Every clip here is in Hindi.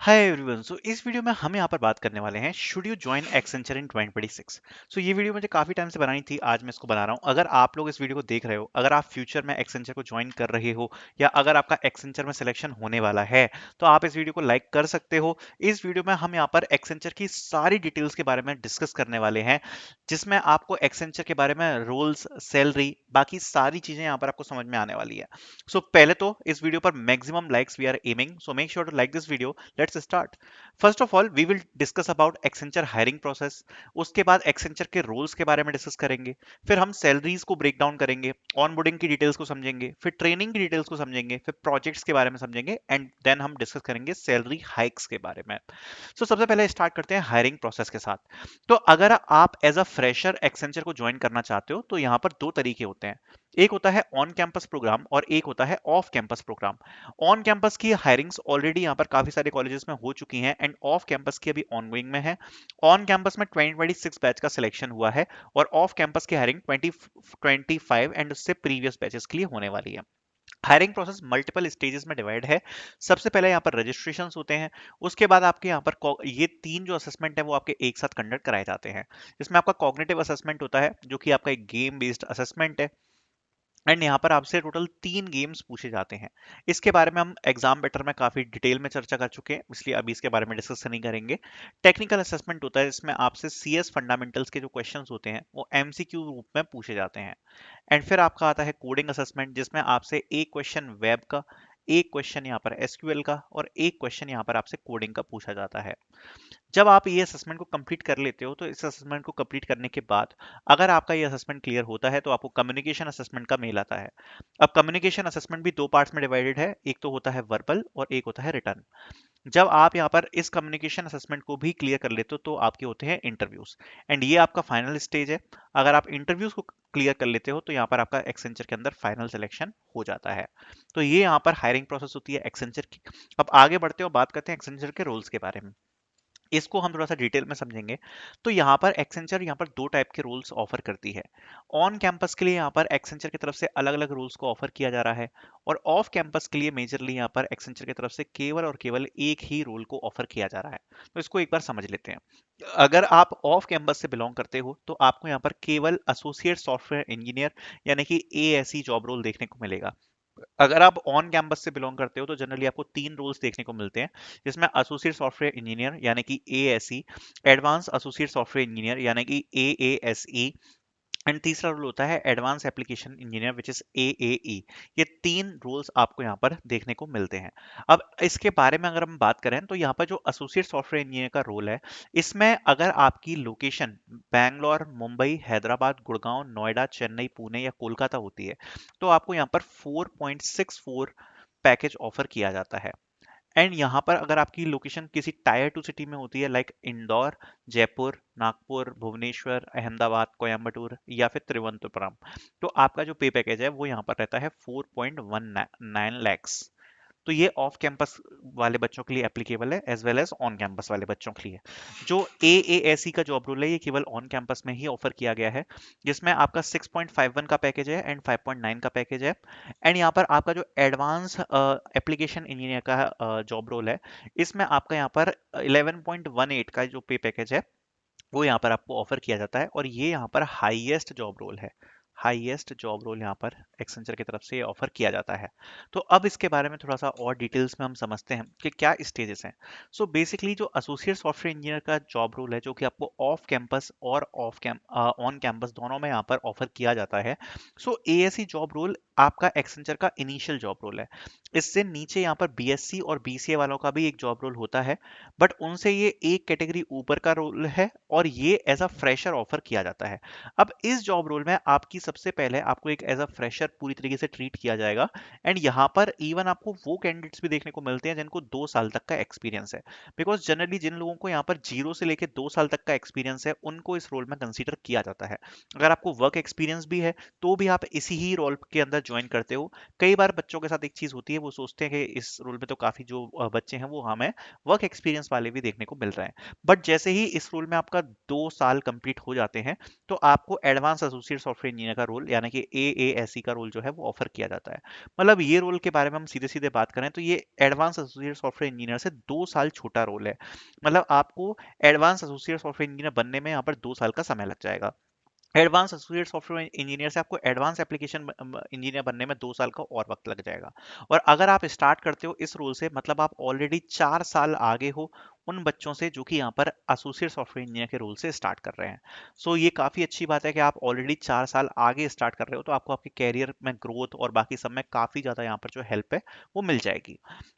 Hi everyone. सो इस वीडियो में हम यहाँ पर बात करने वाले हैं शुड यू जॉइन एक्सेंचर इन 2026। सो ये वीडियो मुझे काफी टाइम से बनानी थी, आज मैं इसको बना रहा हूँ। अगर आप लोग इस वीडियो को देख रहे हो, अगर आप फ्यूचर में एक्सेंचर को ज्वाइन कर रहे हो या अगर आपका एक्सेंचर में सिलेक्शन होने वाला है तो आप इस वीडियो को लाइक कर सकते हो। इस वीडियो में हम यहाँ पर एक्सेंचर की सारी डिटेल्स के बारे में डिस्कस करने वाले हैं, जिसमें आपको एक्सेंचर के बारे में रूल्स, सैलरी, बाकी सारी चीजें यहाँ पर आपको समझ में आने वाली है। सो पहले तो इस वीडियो पर maximum likes we are aiming, so make sure to like this video. Let's start. First of all we will discuss about Accenture hiring process. उसके बाद एक्सेंचर के रोल्स के बारे में डिस्कस करेंगे। फिर हम सैलरीज को ब्रेक डाउन करेंगे, ऑनबोर्डिंग की डिटेल्स को समझेंगे, फिर ट्रेनिंग की डिटेल्स को समझेंगे, फिर प्रोजेक्ट्स के बारे में समझेंगे एंड देन हम डिस्कस करेंगे सैलरी हाइक्स के बारे में। सबसे पहले स्टार्ट करते हैं हायरिंग प्रोसेस के साथ। तो अगर आप एज अ फ्रेशर एक्सेंचर को ज्वाइन करना चाहते हो तो यहाँ पर दो तरीके होते हैं। एक होता है ऑन कैंपस प्रोग्राम और एक होता है off campus program. On campus की हायरिंग्स ऑलरेडी यहाँ पर काफी सारे कॉलेजेस में हो चुकी हैं एंड ऑफ कैंपस की अभी ऑनगोइंग में है। ऑन कैंपस में 2026 बैच का सिलेक्शन हुआ है और ऑफ कैंपस की हायरिंग 2025 एंड उससे प्रीवियस बैचेस के लिए होने वाली है। हायरिंग प्रोसेस मल्टीपल स्टेजेस में डिवाइड है। सबसे पहले यहाँ पर रजिस्ट्रेशन होते हैं। उसके बाद आपके यहाँ पर ये तीन जो असेसमेंट है वो आपके एक साथ कंडक्ट कराए जाते हैं। इसमें आपका कॉग्निटिव असेसमेंट होता है जो कि आपका एक गेम बेस्ड असेसमेंट है एंड यहाँ पर आपसे टोटल 3 गेम्स पूछे जाते हैं। इसके बारे में हम एग्जाम बेटर में काफी डिटेल में चर्चा कर चुके हैं, इसलिए अभी इसके बारे में डिस्कस नहीं करेंगे। टेक्निकल असेसमेंट होता है, इसमें आपसे सीएस फंडामेंटल्स के जो क्वेश्चंस होते हैं वो एमसीक्यू रूप में पूछे जाते हैं। एंड फिर आपका आता है कोडिंग असेसमेंट, जिसमें आपसे एक क्वेश्चन वेब का, एक क्वेश्चन यहाँ पर एसक्यूएल का और एक क्वेश्चन यहाँ पर आपसे कोडिंग का पूछा जाता है। जब आप ये असेसमेंट को कंप्लीट कर लेते हो तो इस असेसमेंट को कंप्लीट करने के बाद अगर आपका ये असेसमेंट क्लियर होता है तो आपको कम्युनिकेशन असेसमेंट का मेल आता है। अब कम्युनिकेशन असेसमेंट भी दो पार्ट्स में डिवाइडेड है, एक तो होता है वर्बल और एक होता है रिटर्न। जब आप यहाँ पर इस कम्युनिकेशन असेसमेंट को भी क्लियर कर लेते हो तो आपके होते हैं इंटरव्यूज एंड ये आपका फाइनल स्टेज है। अगर आप इंटरव्यूज को क्लियर कर लेते हो तो यहाँ पर आपका एक्सेंचर के अंदर फाइनल सिलेक्शन हो जाता है। तो ये यहाँ पर हायरिंग प्रोसेस होती है एक्सेंचर की। अब आगे बढ़ते हो, बात करते हैं एक्सेंचर के रोल्स के बारे में। इसको हम थोड़ा सा डिटेल में समझेंगे। तो यहाँ पर एक्सेंचर यहाँ पर दो टाइप के रोल्स ऑफर करती है। ऑन कैंपस के लिए यहाँ पर एक्सेंचर की तरफ से अलग अलग रोल्स को ऑफर किया जा रहा है और ऑफ कैंपस के लिए मेजरली यहाँ पर एक्सेंचर की तरफ से केवल और केवल एक ही रोल को ऑफर किया जा रहा है। तो इसको एक बार समझ लेते हैं। अगर आप ऑफ कैंपस से बिलोंग करते हो तो आपको यहाँ पर केवल एसोसिएट सॉफ्टवेयर इंजीनियर यानी कि एएसई जॉब रोल देखने को मिलेगा। अगर आप ऑन कैंपस से बिलोंग करते हो तो जनरली आपको तीन रोल्स देखने को मिलते हैं, जिसमें एसोसिएट सॉफ्टवेयर इंजीनियर यानी कि ASE, advance associate software engineer यानी कि एएसई एंड तीसरा रोल होता है advance application engineer which is AAE. ये तीन रोल्स आपको यहाँ पर देखने को मिलते हैं। अब इसके बारे में अगर हम बात करें तो यहाँ पर जो एसोसिएट सॉफ्टवेयर इंजीनियर का रोल है, इसमें अगर आपकी लोकेशन बैंगलोर, मुंबई, हैदराबाद, गुड़गांव, नोएडा, चेन्नई, पुणे या कोलकाता होती है तो आपको यहाँ पर 4.64 पैकेज ऑफर किया जाता है। एंड यहाँ पर अगर आपकी लोकेशन किसी टायर टू सिटी में होती है लाइक इंदौर, जयपुर, नागपुर, भुवनेश्वर, अहमदाबाद, कोयम्बटूर या फिर त्रिवंतपुरम, तो आपका जो पे पैकेज है वो यहाँ पर रहता है 4.19 लैक्स। तो ये ऑफ कैंपस वाले बच्चों के लिए एप्लीकेबल है as well as on campus वाले बच्चों के लिए। जो एएएससी का जॉब रोल है ये केवल ऑन कैंपस में ही ऑफर किया गया है, जिसमें आपका 6.51 का पैकेज है एंड 5.9 का पैकेज है। एंड यहाँ पर आपका जो एडवांस एप्लीकेशन इंजीनियर का जॉब रोल है, इसमें आपका यहाँ पर 11.18 का जो पे पैकेज है वो यहाँ पर आपको ऑफर किया जाता है और ये यहाँ पर हाईएस्ट जॉब रोल है। हाईएस्ट जॉब रोल यहाँ पर एक्सेंचर की तरफ से ऑफर किया जाता है। तो अब इसके बारे में थोड़ा सा और डिटेल्स में हम समझते हैं कि क्या स्टेजेस हैं। सो बेसिकली जो एसोसिएट सॉफ्टवेयर इंजीनियर का जॉब रोल है जो कि आपको ऑफ कैंपस और ऑन कैंपस दोनों में यहाँ पर ऑफर किया जाता है। सो एएससी जॉब रोल आपका एक्सेंचर का इनिशियल जॉब रोल है। इससे नीचे यहाँ पर बीएससी और बीसीए वालों का भी एक जॉब रोल होता है, बट उनसे ये एक कैटेगरी ऊपर का रोल है और ये एज अ फ्रेशर ऑफर किया जाता है। अब इस जॉब रोल में आपकी सबसे पहले आपको एक एज अ फ्रेशर पूरी तरीके से ट्रीट किया जाएगा एंड यहाँ पर इवन आपको वो कैंडिडेट्स भी देखने को मिलते हैं जिनको 2 साल तक का एक्सपीरियंस है। बिकॉज जनरली जिन लोगों को यहाँ पर 0 से लेकर 2 साल तक का एक्सपीरियंस है उनको इस रोल में कंसीडर किया जाता है। अगर आपको वर्क एक्सपीरियंस भी है तो भी आप इसी ही रोल के अंदर ज्वाइन करते हो, कई बार बच्चों के साथ एक चीज होती है, वो सोचते हैं कि इस रोल में तो काफी जो बच्चे हैं वो हमें वर्क एक्सपीरियंस वाले भी देखने को मिल रहे हैं। बट जैसे ही इस रोल में आपका 2 साल कंप्लीट हो जाते हैं, तो आपको एडवांस एसोसिएट सॉफ्टवेयर इंजीनियर का रोल यानी कि एएएसई का रोल जो है वो ऑफर किया जाता है। मतलब ये रोल के बारे में हम सीधे सीधे बात करें तो ये एडवांस एसोसिएट सॉफ्टवेयर इंजीनियर से 2 साल छोटा रोल है। मतलब आपको एडवांस एसोसिएट सॉफ्टवेयर इंजीनियर बनने में यहाँ पर 2 साल का समय लग जाएगा। एडवांस एसोसिएट सॉफ्टवेयर इंजीनियर से आपको एडवांस एप्लीकेशन इंजीनियर बनने में 2 साल का और वक्त लग जाएगा। और अगर आप स्टार्ट करते हो इस रोल से, मतलब आप ऑलरेडी 4 साल आगे हो उन बच्चों से जो कि यहाँ पर एसोसिएट सॉफ्टवेयर इंजीनियर के रोल से स्टार्ट कर रहे हैं। सो ये काफ़ी अच्छी बात है कि आप ऑलरेडी 4 साल आगे स्टार्ट कर रहे हो, तो आपको आपके कैरियर में ग्रोथ और बाकी सब में काफ़ी ज़्यादा यहाँ पर जो हेल्प है वो मिल जाएगी।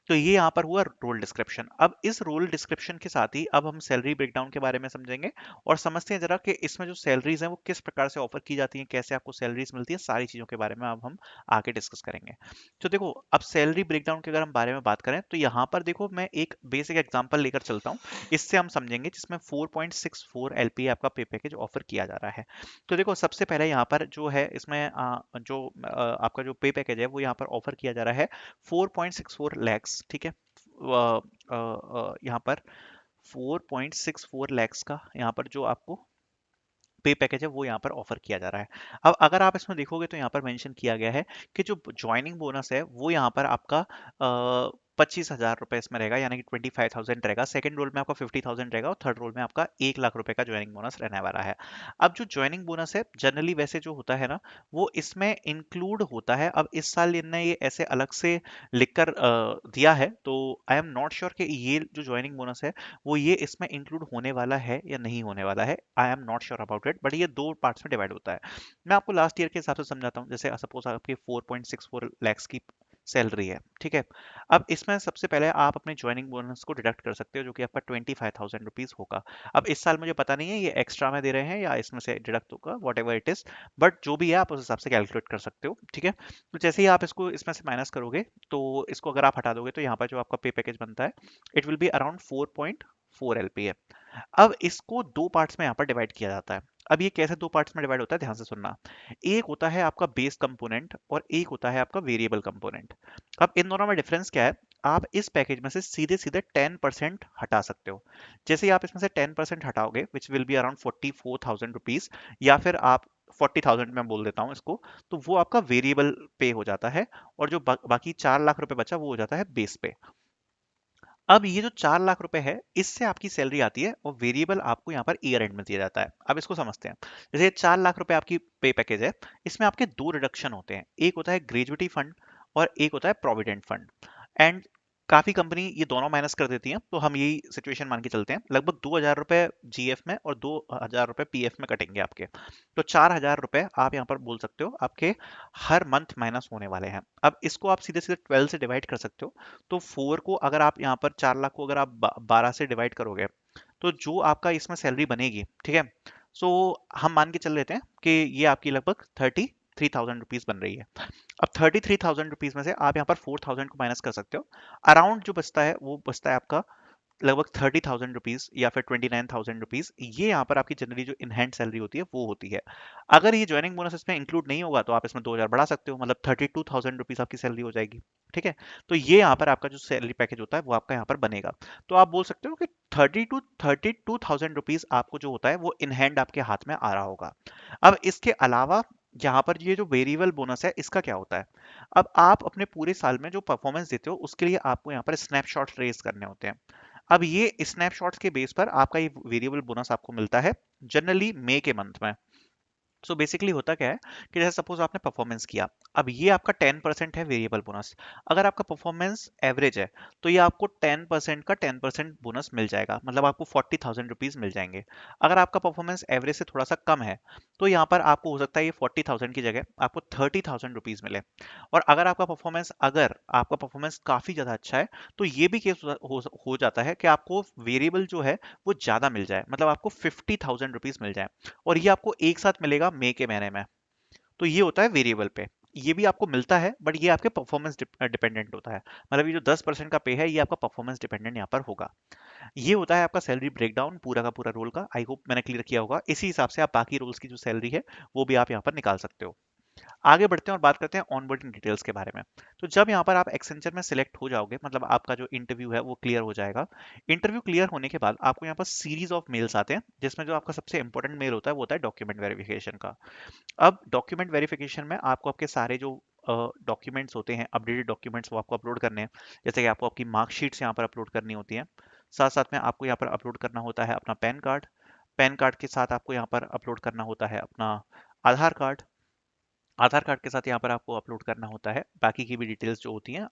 तो ये यहाँ पर हुआ रोल डिस्क्रिप्शन। अब इस रोल डिस्क्रिप्शन के साथ ही अब हम सैलरी ब्रेकडाउन के बारे में समझेंगे और समझते हैं जरा कि इसमें जो सैलरीज हैं वो किस प्रकार से ऑफर की जाती हैं, कैसे आपको सैलरीज मिलती है, सारी चीज़ों के बारे में अब हम आगे डिस्कस करेंगे। तो देखो, अब सैलरी ब्रेकडाउन के अगर हम बारे में बात करें तो यहाँ पर देखो मैं एक बेसिक एग्जांपल लेकर चलता हूँ, इससे हम समझेंगे, जिसमें 4.64 एलपीए आपका पे पैकेज ऑफर किया जा रहा है। तो देखो सबसे पहले यहाँ पर जो है इसमें आपका जो पे पैकेज है वो यहाँ पर ऑफर किया जा रहा है 4.64 लैक्स, ठीक है। यहाँ पर 4.64 लैक्स का यहाँ पर जो आपको पे पैकेज है वो यहाँ पर ऑफर किया जा रहा है। अब अगर आप इसमें देखोगे तो यहाँ पर मेंशन किया गया है कि जो ज्वाइनिंग बोनस है वो यहाँ पर आपका 25,000 रुपए इसमें रहेगा, यानी कि 25,000 रहेगा। सेकंड रोल में आपका 50,000 रहेगा और थर्ड रोल में आपका 1 लाख रुपए का ज्वाइनिंग बोनस रहने वाला है। अब जो ज्वाइनिंग बोनस है जनरली वैसे जो होता है ना, वो इसमें इंक्लूड होता है। अब इस साल इनने ये ऐसे अलग से लिखकर दिया है, तो आई एम नॉट श्योर कि ये जो ज्वाइनिंग बोनस है वो ये इसमें इंक्लूड होने वाला है या नहीं होने वाला है। I am not sure about it, but ये 2 पार्ट्स में डिवाइड होता है। मैं आपको लास्ट ईयर के हिसाब से समझाता हूँ। जैसे सपोज आपकी 4.64 लैक्स की सैलरी है, ठीक है। अब इसमें सबसे पहले आप अपने ज्वाइनिंग बोनस को डिडक्ट कर सकते हो, जो कि आपका 25,000 रुपीज होगा। अब इस साल मुझे पता नहीं है ये एक्स्ट्रा में दे रहे हैं या इसमें से डिडक्ट होगा, what ever it is, but जो भी है आप उस हिसाब से कैलकुलेट कर सकते हो, ठीक है। तो जैसे ही आप इसको इसमें से माइनस करोगे, तो इसको अगर आप हटा दोगे तो यहाँ पर जो आपका पे पैकेज बनता है it will be around 4.4 LPA. अब इसको 2 पार्ट्स में यहाँ पर डिवाइड किया जाता है। अब ये कैसे 2 पार्ट्स में डिवाइड होता है, ध्यान से सुनना। एक होता है आपका बेस कंपोनेंट और एक होता है आपका वेरिएबल कंपोनेंट। अब इन दोनों में डिफरेंस क्या है, आप इस पैकेज में से सीधे सीधे 10% हटा सकते हो। जैसे ही आप इसमें से 10% हटाओगे, which will be around 44,000 rupees, या फिर आप 40,000 में बोल देता हूँ इसको, तो वो आपका वेरिएबल पे हो जाता है। और जो बाकी 4 लाख रुपए बचा वो हो जाता है बेस पे। अब ये जो 4 लाख रुपए है इससे आपकी सैलरी आती है और वेरिएबल आपको यहाँ पर ईयर एंड में दिया जाता है। अब इसको समझते हैं। जैसे 4 लाख रुपए आपकी पे पैकेज है, इसमें आपके दो रिडक्शन होते हैं, एक होता है ग्रेजुइटी फंड और एक होता है प्रोविडेंट फंड। एंड काफी कंपनी ये दोनों माइनस कर देती हैं, तो हम यही सिचुएशन मान के चलते हैं। लगभग 2,000 रुपए जीएफ में और 2,000 रुपए पीएफ में कटेंगे आपके। तो 4,000 रुपए आप यहाँ पर बोल सकते हो आपके हर मंथ माइनस होने वाले हैं। अब इसको आप सीधे सीधे 12 से डिवाइड कर सकते हो। तो 4 को अगर आप यहाँ पर 4 लाख को अगर आप 12 से डिवाइड करोगे, तो जो आपका इसमें सैलरी बनेगी, ठीक है। सो हम मान के चल लेते हैं कि ये आपकी लगभग 33,000 रुपीज बन रही है। अब 33,000 रुपीज में से आप यहाँ पर 4,000 को माइनस कर सकते हो। अराउंड जो बचता है वो बचता है आपका लगभग 30,000 रुपीज या फिर 29,000 रुपीज। ये यहाँ पर आपकी जनरली जो इन हैंड सैलरी होती है वो होती है। अगर ये ज्वाइनिंग बोनस इसमें इंक्लूड नहीं होगा तो आप इसमें 2,000 बढ़ा सकते हो, मतलब 32,000 रुपीज आपकी सैलरी हो जाएगी, ठीक है। तो ये यहाँ पर आपका जो सैलरी पैकेज होता है वो आपका यहाँ पर बनेगा। तो आप बोल सकते हो कि 32,000 रुपीज आपको जो होता है वो इन हैंड आपके हाथ में आ रहा होगा। अब इसके अलावा यहाँ पर ये जो वेरिएबल बोनस है इसका क्या होता है। अब आप अपने पूरे साल में जो परफॉर्मेंस देते हो उसके लिए आपको यहाँ पर स्नैपशॉट रेज करने होते हैं। अब ये स्नैपशॉट्स के बेस पर आपका ये वेरिएबल बोनस आपको मिलता है जनरली मई के मंथ में। सो बेसिकली होता क्या है कि जैसे सपोज आपने परफॉर्मेंस किया, अब ये आपका 10% है वेरिएबल बोनस। अगर आपका परफॉर्मेंस एवरेज है तो ये आपको 10% का 10% बोनस मिल जाएगा, मतलब आपको 40,000 रुपीज मिल जाएंगे। अगर आपका परफॉर्मेंस एवरेज से थोड़ा सा कम है तो यहाँ पर आपको हो सकता है ये 40,000 की जगह आपको 30,000 रुपीज मिले। और अगर आपका परफॉर्मेंस काफी ज्यादा अच्छा है तो ये भी केस हो जाता है कि आपको वेरिएबल जो है वो ज्यादा मिल जाए, मतलब आपको 50,000 रुपीज मिल जाए। और ये आपको एक साथ मिलेगा मई के महीने में। तो ये होता है वेरिएबल पे। ये भी आपको मिलता है बट ये आपके परफॉर्मेंस डिपेंडेंट होता है। मतलब ये जो 10% का पे है ये आपका परफॉर्मेंस डिपेंडेंट यहाँ पर होगा। ये होता है आपका सैलरी ब्रेकडाउन पूरा का पूरा रोल का। आई होप मैंने क्लियर किया होगा। इसी हिसाब से आप बाकी रोल्स की जो सैलरी है वो भी आप यहाँ पर निकाल सकते हो। आगे बढ़ते हैं और बात करते हैं ऑनबोर्डिंग डिटेल्स के बारे में। तो जब यहाँ पर आप एक्सेंचर में सिलेक्ट हो जाओगे, मतलब आपका जो इंटरव्यू है वो क्लियर हो जाएगा। इंटरव्यू क्लियर होने के बाद आपको यहाँ पर सीरीज ऑफ मेल्स आते हैं, जिसमें जो आपका सबसे इंपॉर्टेंट मेल होता है वो होता है डॉक्यूमेंट वेरिफिकेशन का। अब डॉक्यूमेंट वेरिफिकेशन में आपको आपके सारे जो डॉक्यूमेंट्स होते हैं, अपडेटेड डॉक्यूमेंट्स, वो आपको अपलोड करने हैं। जैसे कि आपको आपकी मार्कशीट्स यहाँ पर अपलोड करनी होती हैं। साथ साथ में आपको यहाँ पर अपलोड करना होता है अपना पैन कार्ड। पैन कार्ड के साथ आपको यहाँ पर अपलोड करना होता है अपना आधार कार्ड। आधार कार्ड के साथ यहाँ पर आपको अपलोड करना होता है बाकी की भी डिटेल्स जो होती हैं,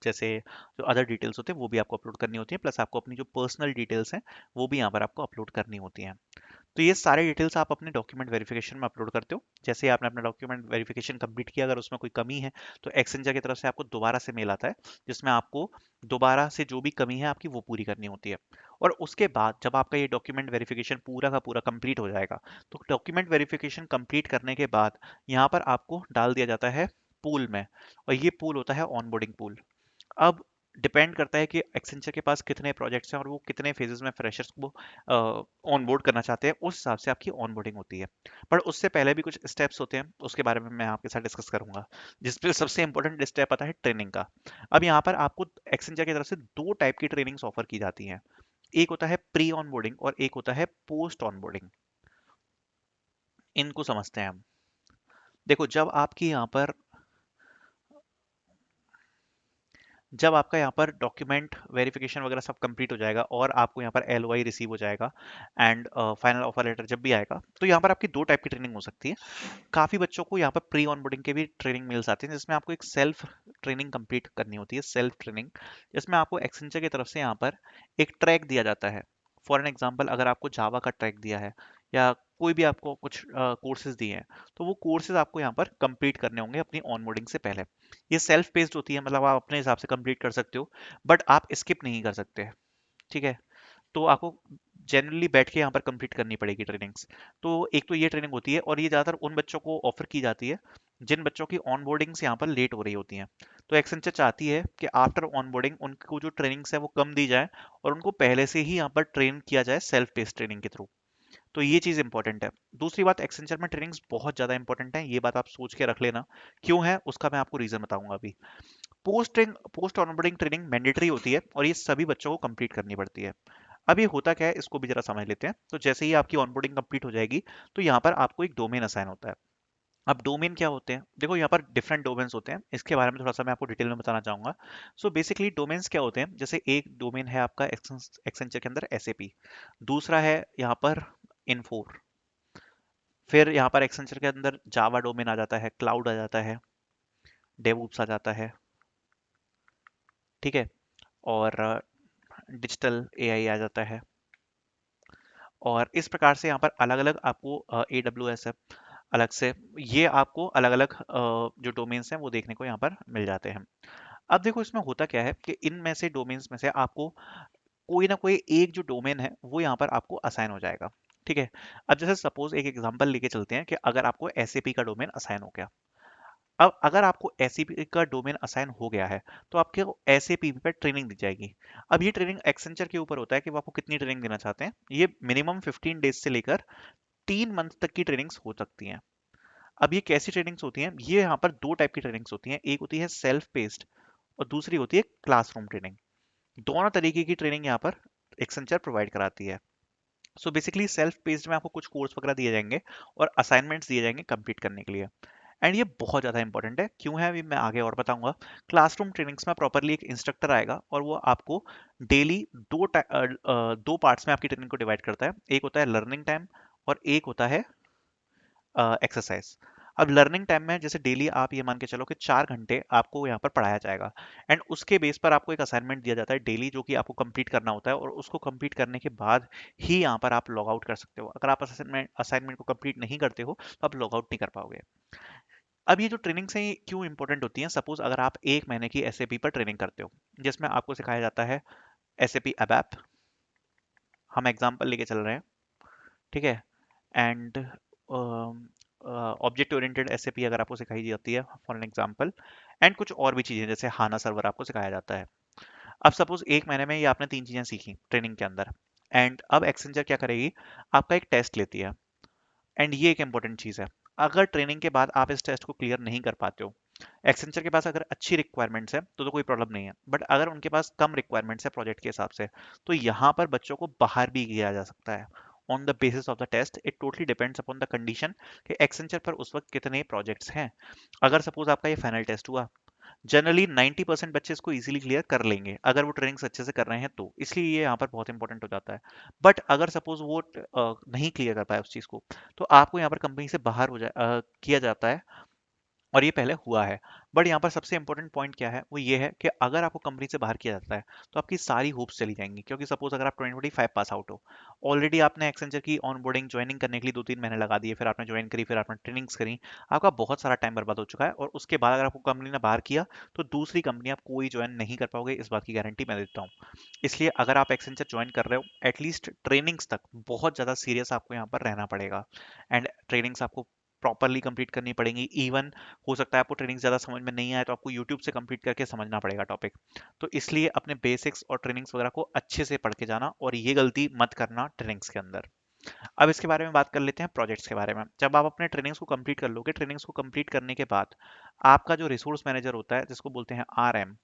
जैसे जो अदर डिटेल्स होते हैं वो भी आपको अपलोड करनी होती है, प्लस आपको अपनी जो पर्सनल डिटेल्स हैं वो भी यहाँ पर आपको अपलोड करनी होती हैं। तो ये सारे डिटेल्स आप अपने डॉक्यूमेंट वेरिफिकेशन में अपलोड करते हो। जैसे ही आपने अपना डॉक्यूमेंट वेरिफिकेशन कंप्लीट किया, अगर उसमें कोई कमी है तो एक्सेंचर की तरफ से आपको दोबारा से मेल आता है, जिसमें आपको दोबारा से जो भी कमी है आपकी वो पूरी करनी होती है। और उसके बाद जब आपका ये डॉक्यूमेंट वेरिफिकेशन पूरा का पूरा कंप्लीट हो जाएगा, तो डॉक्यूमेंट वेरिफिकेशन कंप्लीट करने के बाद यहाँ पर आपको डाल दिया जाता है पूल में, और ये पूल होता है ऑनबोर्डिंग पूल। अब डिपेंड करता है कि एक्सेंचर के पास कितने प्रोजेक्ट्स हैं और वो कितने फेजेस में फ्रेशर्स को ऑनबोर्ड करना चाहते हैं, उस हिसाब से आपकी ऑनबोर्डिंग होती है। पर उससे पहले भी कुछ स्टेप्स होते हैं, उसके बारे में मैं आपके साथ डिस्कस करूंगा, जिसमें सबसे इंपॉर्टेंट स्टेप आता है ट्रेनिंग का। अब यहाँ पर आपको एक्सेंचर की तरफ से दो टाइप की ट्रेनिंग्स ऑफर की जाती हैं। एक होता है प्री ऑनबोर्डिंग और एक होता है पोस्ट ऑनबोर्डिंग। इनको समझते हैं हम। देखो, जब आपका यहाँ पर डॉक्यूमेंट वेरिफिकेशन वगैरह सब कंप्लीट हो जाएगा और आपको यहाँ पर एलओआई रिसीव हो जाएगा एंड फाइनल ऑफर लेटर जब भी आएगा, तो यहाँ पर आपकी दो टाइप की ट्रेनिंग हो सकती है। काफ़ी बच्चों को यहाँ पर प्री ऑनबोर्डिंग के भी ट्रेनिंग मिल जाती है, जिसमें आपको एक सेल्फ ट्रेनिंग कंप्लीट करनी होती है, सेल्फ ट्रेनिंग, जिसमें आपको एक्सेंचर की तरफ से यहाँ पर एक ट्रैक दिया जाता है। फॉर एन एग्जांपल, अगर आपको जावा का ट्रैक दिया है या कोई भी आपको कुछ कोर्सेज दिए हैं, तो वो कोर्सेज आपको यहाँ पर कंप्लीट करने होंगे अपनी ऑनबोर्डिंग से पहले। ये सेल्फ पेस्ड होती है, मतलब आप अपने हिसाब से कंप्लीट कर सकते हो, बट आप स्किप नहीं कर सकते। ठीक है? तो आपको जनरली बैठ के यहाँ पर कंप्लीट करनी पड़ेगी ट्रेनिंग्स। तो एक तो ये ट्रेनिंग होती है, और ये ज़्यादातर उन बच्चों को ऑफर की जाती है जिन बच्चों की ऑनबोर्डिंग्स यहाँ पर लेट हो रही होती हैं। तो एक्सेंचर चाहती है कि आफ्टर ऑनबोर्डिंग उनको जो ट्रेनिंग्स है वो कम दी जाए और उनको पहले से ही यहाँ पर ट्रेन किया जाए सेल्फ पेस्ड ट्रेनिंग के थ्रू। तो ये चीज़ इंपॉर्टेंट है। दूसरी बात, एक्सेंचर में ट्रेनिंग्स बहुत ज़्यादा इंपॉर्टेंट है, ये बात आप सोच के रख लेना। क्यों है उसका मैं आपको रीज़न बताऊंगा अभी। पोस्ट ऑनबोर्डिंग ट्रेनिंग मैंडेटरी होती है और ये सभी बच्चों को कंप्लीट करनी पड़ती है। अब ये होता क्या है, इसको भी जरा समझ लेते हैं। तो जैसे ही आपकी ऑनबोर्डिंग कंप्लीट हो जाएगी, तो यहाँ पर आपको एक डोमेन असाइन होता है। अब डोमेन क्या होते हैं, देखो यहाँ पर डिफरेंट डोमेन्स होते हैं, इसके बारे में थोड़ा सा मैं आपको डिटेल में बताना चाहूंगा। सो बेसिकली डोमेन्स क्या होते हैं, जैसे एक डोमेन है आपका एक्सेंचर के अंदर एसएपी, दूसरा है यहाँ पर इन्फोर, फिर यहाँ पर एक्सेंचर के अंदर जावा डोमेन आ जाता है, क्लाउड आ जाता है, डेवऑप्स आ जाता है। ठीक है? और डिजिटल एआई आ जाता है। और इस प्रकार से यहाँ पर अलग अलग आपको AWS है अलग से, ये आपको अलग अलग जो डोमेन्स हैं वो देखने को यहाँ पर मिल जाते हैं। अब देखो, इसमें होता क्या है कि इनमें से डोमेन्स में से आपको कोई ना कोई एक जो डोमेन है वो यहाँ पर आपको असाइन हो जाएगा। ठीक है? अब जैसे सपोज एक एग्जांपल लेके चलते हैं कि अगर आपको एसएपी का डोमेन असाइन हो गया। अब अगर आपको एसएपी का डोमेन असाइन हो गया है, तो आपको एसएपी पर ट्रेनिंग दी जाएगी। अब ये ट्रेनिंग एक्सेंचर के ऊपर होता है कि वो आपको कितनी ट्रेनिंग देना चाहते हैं। ये मिनिमम 15 डेज से लेकर 3 मंथ तक की ट्रेनिंग्स हो सकती हैं। अब ये कैसी ट्रेनिंग्स होती हैं, ये यहाँ पर दो टाइप की ट्रेनिंग्स होती हैं, एक होती है सेल्फ पेस्ड और दूसरी होती है क्लासरूम ट्रेनिंग। दोनों तरीके की ट्रेनिंग यहाँ पर एक्सेंचर प्रोवाइड कराती है। सो बेसिकली सेल्फ पेस्ड में आपको कुछ कोर्स वगैरह दिए जाएंगे और असाइनमेंट्स दिए जाएंगे कंप्लीट करने के लिए। एंड ये बहुत ज़्यादा इंपॉर्टेंट है, क्यों है अभी मैं आगे और बताऊंगा। क्लासरूम ट्रेनिंग्स में प्रॉपरली एक इंस्ट्रक्टर आएगा और वो आपको डेली दो पार्ट्स में आपकी ट्रेनिंग को डिवाइड करता है। एक होता है लर्निंग टाइम और एक होता है एक्सरसाइज। अब लर्निंग टाइम में जैसे डेली आप ये मान के चलो कि 4 घंटे आपको यहाँ पर पढ़ाया जाएगा, एंड उसके बेस पर आपको एक असाइनमेंट दिया जाता है डेली, जो कि आपको कंप्लीट करना होता है, और उसको कंप्लीट करने के बाद ही यहाँ पर आप लॉग आउट कर सकते हो। अगर आप असाइनमेंट को कंप्लीट नहीं करते हो तो आप लॉग आउट नहीं कर पाओगे। अब ये जो ट्रेनिंग्स हैं ये क्यों इंपॉर्टेंट होती हैं, सपोज अगर आप 1 महीने की एसएपी पर ट्रेनिंग करते हो, जिसमें आपको सिखाया जाता है एसएपी अबैप, हम एग्जाम्पल लेके चल रहे हैं। ठीक है? एंड ऑब्जेक्ट ओरिएंटेड एसएपी अगर आपको सिखाई जाती है फॉर एन एग्जांपल, एंड कुछ और भी चीज़ें जैसे हाना सर्वर आपको सिखाया जाता है। अब सपोज 1 महीने में ये आपने 3 चीज़ें सीखी ट्रेनिंग के अंदर, एंड अब एक्सेंचर क्या करेगी, आपका एक टेस्ट लेती है। एंड ये एक इंपॉर्टेंट चीज़ है, अगर ट्रेनिंग के बाद आप इस टेस्ट को क्लियर नहीं कर पाते हो, एक्सेंचर के पास अगर अच्छी रिक्वायरमेंट्स है तो कोई प्रॉब्लम नहीं है, बट अगर उनके पास कम रिक्वायरमेंट्स है प्रोजेक्ट के हिसाब से, तो यहाँ पर बच्चों को बाहर भी किया जा सकता है on the basis of the test. It totally depends upon the condition कि एक्सेंचर पर उस वक्त कितने प्रोजेक्ट्स हैं। अगर सपोज आपका ये फाइनल टेस्ट हुआ, जनरली 90% बच्चे इसको इजीली क्लियर कर लेंगे अगर वो ट्रेनिंग्स अच्छे से कर रहे हैं तो, इसलिए ये यहाँ पर बहुत इंपॉर्टेंट हो जाता है। बट अगर सपोज वो नहीं क्लियर कर पाए उस चीज़ को, तो आपको यहाँ पर कंपनी से बाहर किया जाता है, और ये पहले हुआ है। बट यहाँ पर सबसे इंपॉर्टेंट पॉइंट क्या है, वो ये है कि अगर आपको कंपनी से बाहर किया जाता है तो आपकी सारी होप्स चली जाएंगी, क्योंकि सपोज अगर आप 2025 पास आउट हो, ऑलरेडी आपने एक्सेंचर की ऑनबोर्डिंग ज्वाइनिंग करने के लिए 2-3 महीने लगा दिए, फिर आपने ज्वाइन करी, फिर आपने ट्रेनिंग्स करी, आपका बहुत सारा टाइम बर्बाद हो चुका है, और उसके बाद अगर आपको कंपनी ने बाहर किया तो दूसरी कंपनी आप कोई ज्वाइन नहीं कर पाओगे, इस बात की गारंटी मैं देता हूँ। इसलिए अगर आप एक्सेंचर ज्वाइन कर रहे हो, एटलीस्ट ट्रेनिंग्स तक बहुत ज़्यादा सीरियस आपको यहाँ पर रहना पड़ेगा, एंड ट्रेनिंग्स आपको प्रॉपरली कंप्लीट करनी पड़ेंगी। इवन हो सकता है आपको ट्रेनिंग ज़्यादा समझ में नहीं आए तो आपको यूट्यूब से कंप्लीट करके समझना पड़ेगा टॉपिक। तो इसलिए अपने बेसिक्स और ट्रेनिंग्स वगैरह को अच्छे से पढ़ के जाना, और ये गलती मत करना ट्रेनिंग्स के अंदर। अब इसके बारे में बात कर लेते हैं प्रोजेक्ट्स के बारे में। जब आप अपने ट्रेनिंग्स को कंप्लीट कर लोगे, ट्रेनिंग्स को कंप्लीट करने के बाद आपका जो रिसोर्स मैनेजर होता है, जिसको बोलते हैं आरएम,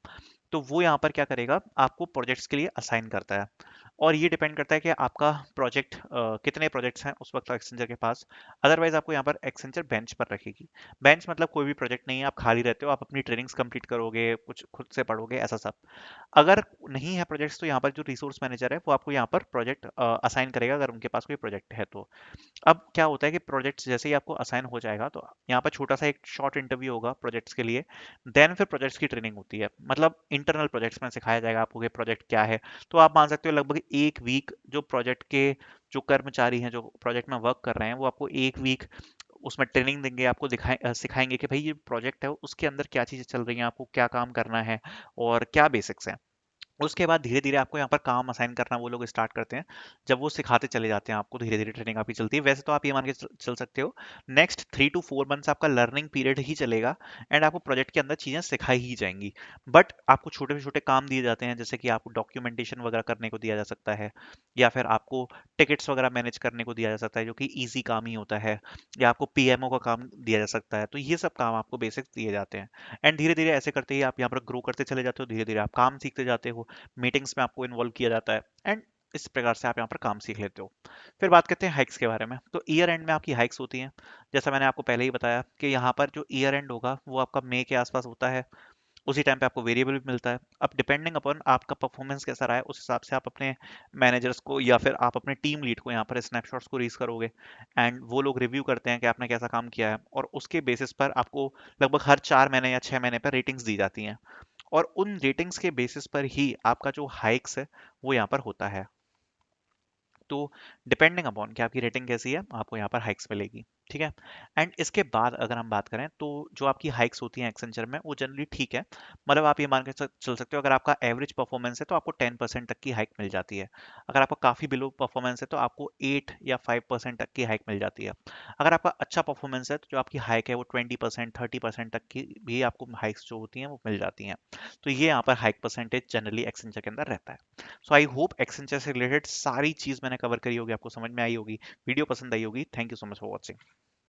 तो वो यहाँ पर क्या करेगा, आपको प्रोजेक्ट्स के लिए असाइन करता है। और ये डिपेंड करता है कि आपका प्रोजेक्ट कितने प्रोजेक्ट्स हैं उस वक्त एक्सेंचर के पास। अदरवाइज आपको यहाँ पर एक्सेंचर बेंच पर रखेगी। बेंच मतलब कोई भी प्रोजेक्ट नहीं है, आप खाली रहते हो, आप अपनी ट्रेनिंग्स कंप्लीट करोगे, कुछ खुद से पढ़ोगे, ऐसा सब। अगर नहीं है प्रोजेक्ट्स तो यहाँ पर जो रिसोर्स मैनेजर है वो आपको यहाँ पर प्रोजेक्ट असाइन करेगा, अगर उनके पास कोई प्रोजेक्ट है तो। अब क्या होता है कि प्रोजेक्ट्स जैसे ही आपको असाइन हो जाएगा, तो यहाँ पर छोटा सा एक शॉर्ट इंटरव्यू होगा प्रोजेक्ट्स के लिए, देन फिर प्रोजेक्ट्स की ट्रेनिंग होती है। मतलब इंटरनल प्रोजेक्ट्स में सिखाया जाएगा आपको कि प्रोजेक्ट क्या है। तो आप मान सकते हो लगभग 1 वीक जो प्रोजेक्ट के जो कर्मचारी हैं जो प्रोजेक्ट में वर्क कर रहे हैं, वो आपको 1 वीक उसमें ट्रेनिंग देंगे, आपको सिखाएंगे कि भाई ये प्रोजेक्ट है उसके अंदर क्या चीज़ें चल रही हैं, आपको क्या काम करना है और क्या बेसिक्स हैं। उसके बाद धीरे-धीरे आपको यहाँ पर काम असाइन करना वो लोग स्टार्ट करते हैं। जब वो सिखाते चले जाते हैं आपको, धीरे-धीरे ट्रेनिंग आपकी चलती है। वैसे तो आप ये मान के चल सकते हो, नेक्स्ट 3 टू 4 मंथ्स आपका लर्निंग पीरियड ही चलेगा, एंड आपको प्रोजेक्ट के अंदर चीज़ें सिखाई ही जाएँगी। बट आपको छोटे से छोटे काम दिए जाते हैं, जैसे कि आपको डॉक्यूमेंटेशन वगैरह करने को दिया जा सकता है, या फिर आपको टिकट्स वगैरह मैनेज करने को दिया जा सकता है, जो कि ईज़ी काम ही होता है, या आपको पीएमओ का काम दिया जा सकता है। तो ये सब काम आपको बेसिक्स दिए जाते हैं, एंड धीरे-धीरे ऐसे करते ही आप यहाँ पर ग्रो करते चले जाते हो, धीरे-धीरे आप काम सीखते जाते हो, मीटिंग्स में आपको इन्वॉल्व किया जाता है, एंड इस प्रकार से आप यहाँ पर काम सीख लेते हो। फिर बात करते हैं हाइक्स के बारे में। तो ईयर एंड में आपकी हाइक्स होती हैं, जैसा मैंने आपको पहले ही बताया कि यहाँ पर जो ईयर एंड होगा वो आपका मई के आसपास होता है। उसी टाइम पे आपको वेरिएबल भी मिलता है। अब डिपेंडिंग अपॉन आपका परफॉर्मेंस कैसा रहा है, उस हिसाब से आप अपने मैनेजर्स को या फिर आप अपने टीम लीड को यहाँ पर स्नैपशॉट्स को रीज करोगे, एंड वो लोग रिव्यू करते हैं कि आपने कैसा काम किया है, और उसके बेसिस पर आपको लगभग हर 4 महीने या 6 महीने पर रेटिंग्स दी जाती हैं, और उन रेटिंग्स के बेसिस पर ही आपका जो हाइक्स है वो यहाँ पर होता है। तो डिपेंडिंग अपॉन कि आपकी रेटिंग कैसी है, आपको यहाँ पर हाइक्स मिलेगी। ठीक है। एंड इसके बाद अगर हम बात करें तो जो आपकी हाइक्स होती हैं एक्सेंचर में, वो जनरली ठीक है। मतलब आप ये मान के चल सकते हो, अगर आपका एवरेज परफॉर्मेंस है तो आपको 10% तक की हाइक मिल जाती है। अगर आपका काफ़ी बिलो परफॉर्मेंस है तो आपको 8 या 5% तक की हाइक मिल जाती है। अगर आपका अच्छा परफॉर्मेंस है तो जो आपकी हाइक है वो 20% 30% तक की भी आपको हाइक्स जो होती हैं वो मिल जाती हैं। तो ये यहाँ पर हाइक परसेंटेज जनरली एक्सेंचर के अंदर रहता है। सो आई होप एक्सेंचर से रिलेटेड सारी चीज़ मैंने कवर करी होगी, आपको समझ में आई होगी, वीडियो पसंद आई होगी। Thank you so much for watching.